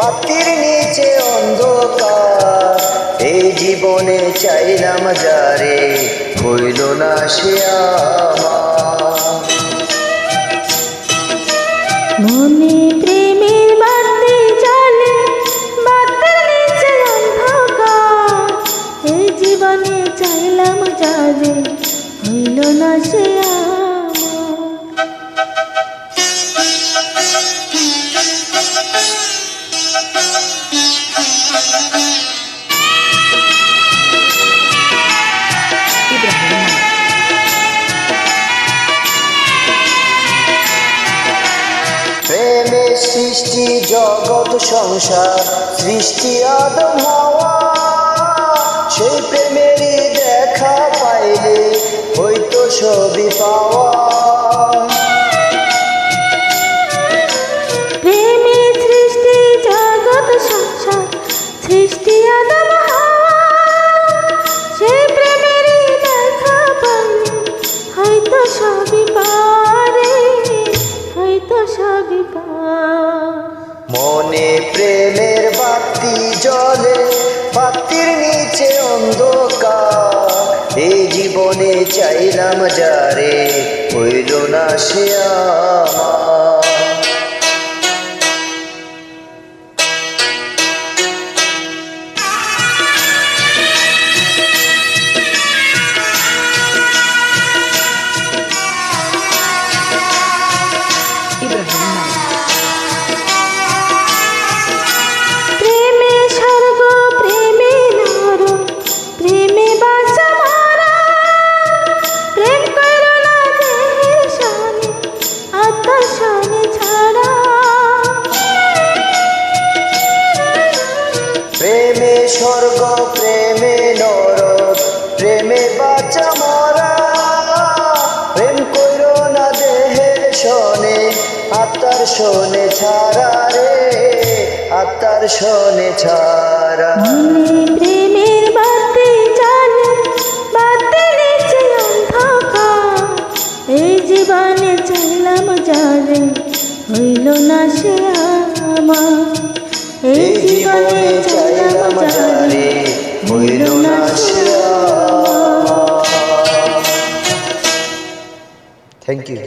বাতির নিচে অন্ধকার। এই জীবনে চাইলাম যারে, হইল না সে আমার। মনে প্রেমের বাতি জ্বলে, বাতির নিচে অন্ধকার। এই জীবনে চাইলাম যারে, হইল না সে আমার। প্রেমের সৃষ্টি জগৎ সংসার, সৃষ্টি আদম হাওয়া। সেই প্রেমেরই দেখা পাইলে হইতো সবই পাওয়া। প্রেমের সৃষ্টি জগৎ সংসার, সৃষ্টি আদম হাওয়া। সেই প্রেমেরই দেখা পাইলে হয়তো সবই পারে, হয়তো সবই পার। মনে প্রেমের বাতি জ্বলে, বাতির নিচে অন্ধকার। এই জীবনে চাইলাম যারে, হইল না সে আমার। প্রেমে স্বর্গ, প্রেমে নরক, প্রেমে বাঁচা মরা। প্রেম করো না দেহের সনে, আত্মার সনে ছাড়া। প্রেমে স্বর্গ, প্রেমে নরক, প্রেমে বাঁচা মরা। প্রেম কইরো না দেহের সনে, আত্মার সনে ছাড়া রে, আত্মার সনে ছাড়া। মনে প্রেমের বাতি জ্বলে, বাতির নিচে অন্ধকার। এই জীবনে চাইলাম যারে, হইল না সে আমার। এই জীবনে চাইলাম যারে, হইল না সে আমার। Thank you.